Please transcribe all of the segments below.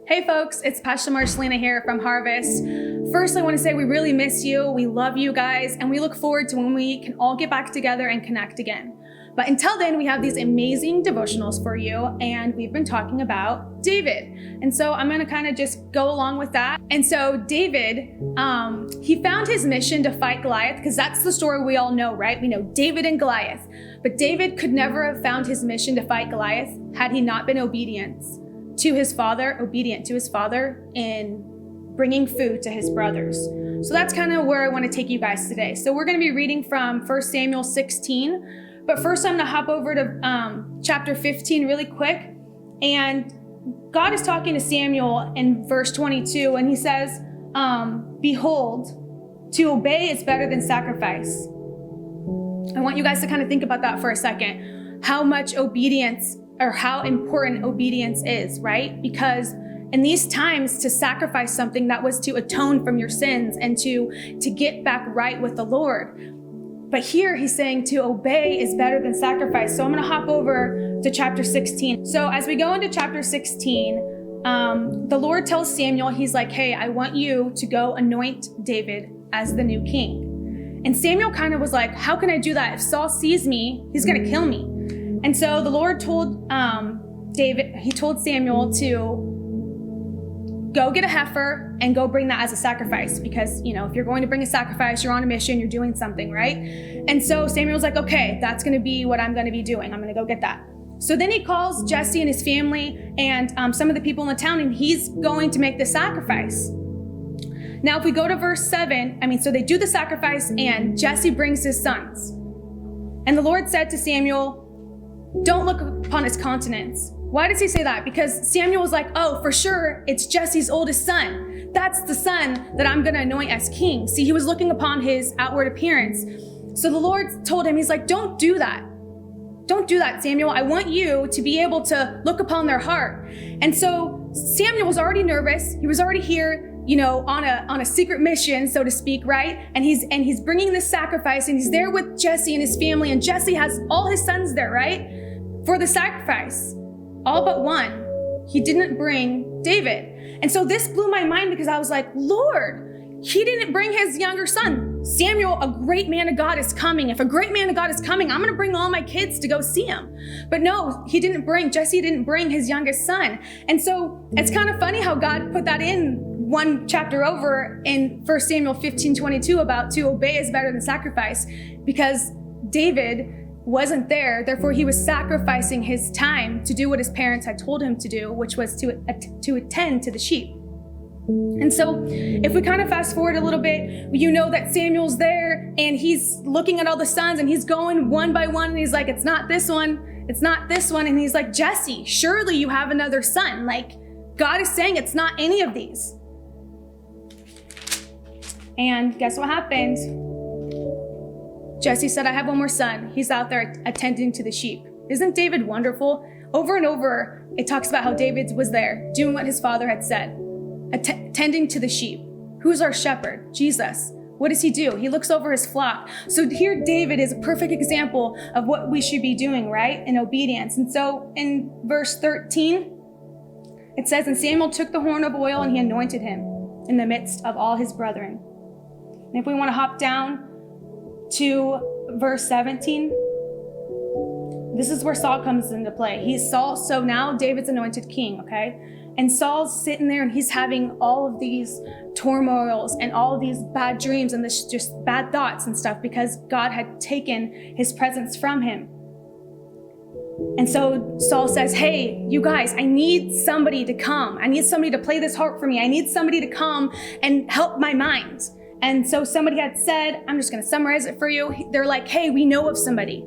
Hey folks, it's Pastor Marcielina here from Harvest. First, I want to say we really miss you. We love you guys, and we look forward to when we can all get back together and connect again. But until then, we have these amazing devotionals for you, and we've been talking about David. And so I'm going to kind of just go along with that. And so David, he found his mission to fight Goliath, because that's the story we all know, right? We know David and Goliath. But David could never have found his mission to fight Goliath had he not been obedient to his father in bringing food to his brothers. So that's kind of where I want to take you guys today. So we're going to be reading from 1 Samuel 16. But first, I'm going to hop over to chapter 15 really quick. And God is talking to Samuel in verse 22, and he says, behold, to obey is better than sacrifice. I want you guys to kind of think about that for a second. How much obedience, or how important obedience is, right? Because in these times, to sacrifice something, that was to atone from your sins and to get back right with the Lord. But here he's saying to obey is better than sacrifice. So I'm going to hop over to chapter 16. So as we go into chapter 16, the Lord tells Samuel, he's like, hey, I want you to go anoint David as the new king. And Samuel kind of was like, how can I do that? If Saul sees me, he's going to kill me. And so the Lord told told Samuel to go get a heifer and go bring that as a sacrifice, because, if you're going to bring a sacrifice, you're on a mission, you're doing something, right? And so Samuel's like, okay, that's going to be what I'm going to be doing. I'm going to go get that. So then he calls Jesse and his family and some of the people in the town, and he's going to make the sacrifice. Now, if we go to verse 7, so they do the sacrifice and Jesse brings his sons. And the Lord said to Samuel, don't look upon his countenance. Why does he say that? Because Samuel was like, oh, for sure, it's Jesse's oldest son. That's the son that I'm going to anoint as king. See, he was looking upon his outward appearance. So the Lord told him, he's like, don't do that. Don't do that, Samuel. I want you to be able to look upon their heart. And so Samuel was already nervous. He was already here, on a secret mission, so to speak, right? And he's bringing this sacrifice, and he's there with Jesse and his family, and Jesse has all his sons there, right? For the sacrifice. All but one. He didn't bring David. And so this blew my mind, because I was like, Lord, he didn't bring his younger son. Samuel, a great man of God, is coming. If a great man of God is coming, I'm going to bring all my kids to go see him. But no, Jesse didn't bring his youngest son. And so it's kind of funny how God put that in one chapter over in 1 Samuel 15:22 about to obey is better than sacrifice, because David wasn't there. Therefore, he was sacrificing his time to do what his parents had told him to do, which was to attend to the sheep. And so if we kind of fast forward a little bit, that Samuel's there and he's looking at all the sons and he's going one by one, and he's like, it's not this one. It's not this one. And he's like, Jesse, surely you have another son. Like, God is saying it's not any of these. And guess what happened? Jesse said, I have one more son. He's out there attending to the sheep. Isn't David wonderful? Over and over, it talks about how David was there doing what his father had said, attending to the sheep. Who's our shepherd? Jesus. What does he do? He looks over his flock. So here David is a perfect example of what we should be doing, right? In obedience. And so in verse 13, it says, and Samuel took the horn of oil and he anointed him in the midst of all his brethren. And if we want to hop down to verse 17, this is where Saul comes into play. He's Saul, so now David's anointed king, okay? And Saul's sitting there and he's having all of these turmoils and all of these bad dreams and this just bad thoughts and stuff, because God had taken his presence from him. And so Saul says, hey, you guys, I need somebody to come. I need somebody to play this harp for me. I need somebody to come and help my mind. And so somebody had said, I'm just going to summarize it for you. They're like, hey, we know of somebody.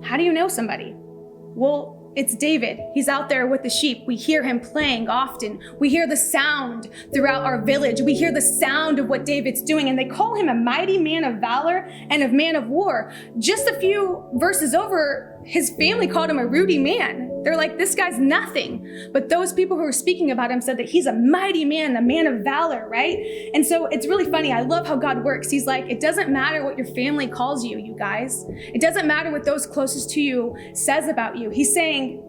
How do you know somebody? Well, it's David. He's out there with the sheep. We hear him playing often. We hear the sound throughout our village. We hear the sound of what David's doing. And they call him a mighty man of valor and a man of war. Just a few verses over, his family called him a ruddy man. They're like, this guy's nothing. But those people who were speaking about him said that he's a mighty man, a man of valor, right? And so it's really funny. I love how God works. He's like, it doesn't matter what your family calls you, you guys. It doesn't matter what those closest to you says about you. He's saying,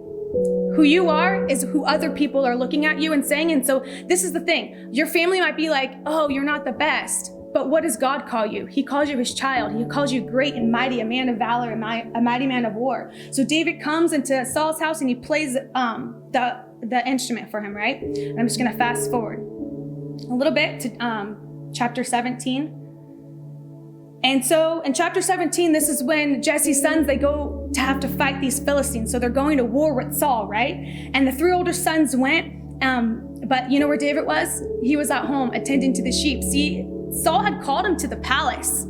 Who you are is who other people are looking at you and saying. And so this is the thing. Your family might be like, oh, you're not the best. But what does God call you? He calls you his child. He calls you great and mighty, a man of valor, a mighty man of war. So David comes into Saul's house and he plays the instrument for him, right? And I'm just going to fast forward a little bit to chapter 17. And so in chapter 17, this is when Jesse's sons, they go to have to fight these Philistines. So they're going to war with Saul, right? And the 3 older sons went, but you know where David was? He was at home attending to the sheep. See, Saul had called him to the palace,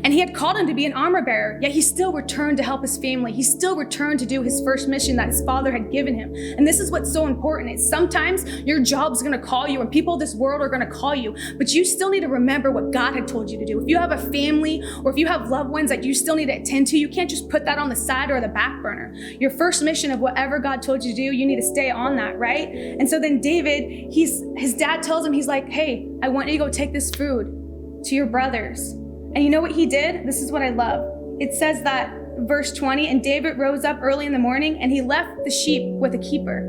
and he had called him to be an armor bearer, yet he still returned to help his family. He still returned to do his first mission that his father had given him. And this is what's so important. It's sometimes your job's going to call you and people of this world are going to call you, but you still need to remember what God had told you to do. If you have a family or if you have loved ones that you still need to attend to, you can't just put that on the side or the back burner. Your first mission of whatever God told you to do, you need to stay on that, right? And so then David, his dad tells him, he's like, hey, I want you to go take this food to your brothers. And you know what he did? This is what I love. It says that, verse 20, and David rose up early in the morning and he left the sheep with a keeper.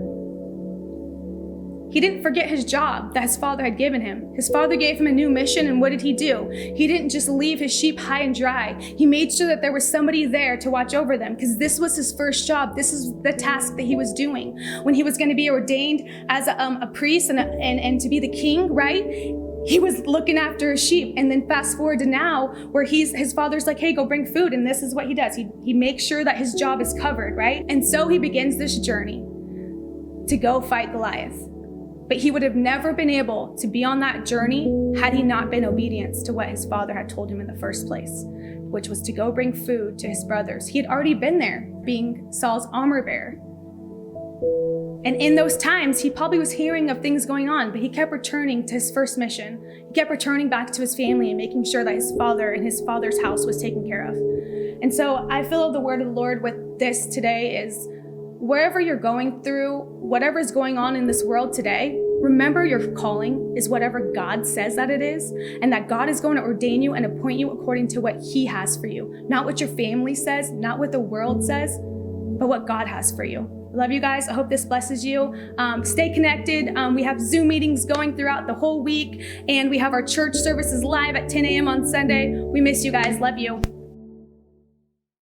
He didn't forget his job that his father had given him. His father gave him a new mission, and what did he do? He didn't just leave his sheep high and dry. He made sure that there was somebody there to watch over them, because this was his first job. This is the task that he was doing. When he was going to be ordained as a priest and to be the king, right? He was looking after his sheep. And then fast forward to now where his father's like, hey, go bring food. And this is what he does. He makes sure that his job is covered, right? And so he begins this journey to go fight Goliath. But he would have never been able to be on that journey had he not been obedient to what his father had told him in the first place, which was to go bring food to his brothers. He had already been there being Saul's armor bearer. And in those times, he probably was hearing of things going on, but he kept returning to his first mission. He kept returning back to his family and making sure that his father and his father's house was taken care of. And so I feel the word of the Lord with this today is, wherever you're going through, whatever is going on in this world today, remember your calling is whatever God says that it is, and that God is going to ordain you and appoint you according to what he has for you. Not what your family says, not what the world says, but what God has for you. I love you guys. I hope this blesses you. Stay connected. We have Zoom meetings going throughout the whole week, and we have our church services live at 10 a.m. on Sunday. We miss you guys. Love you.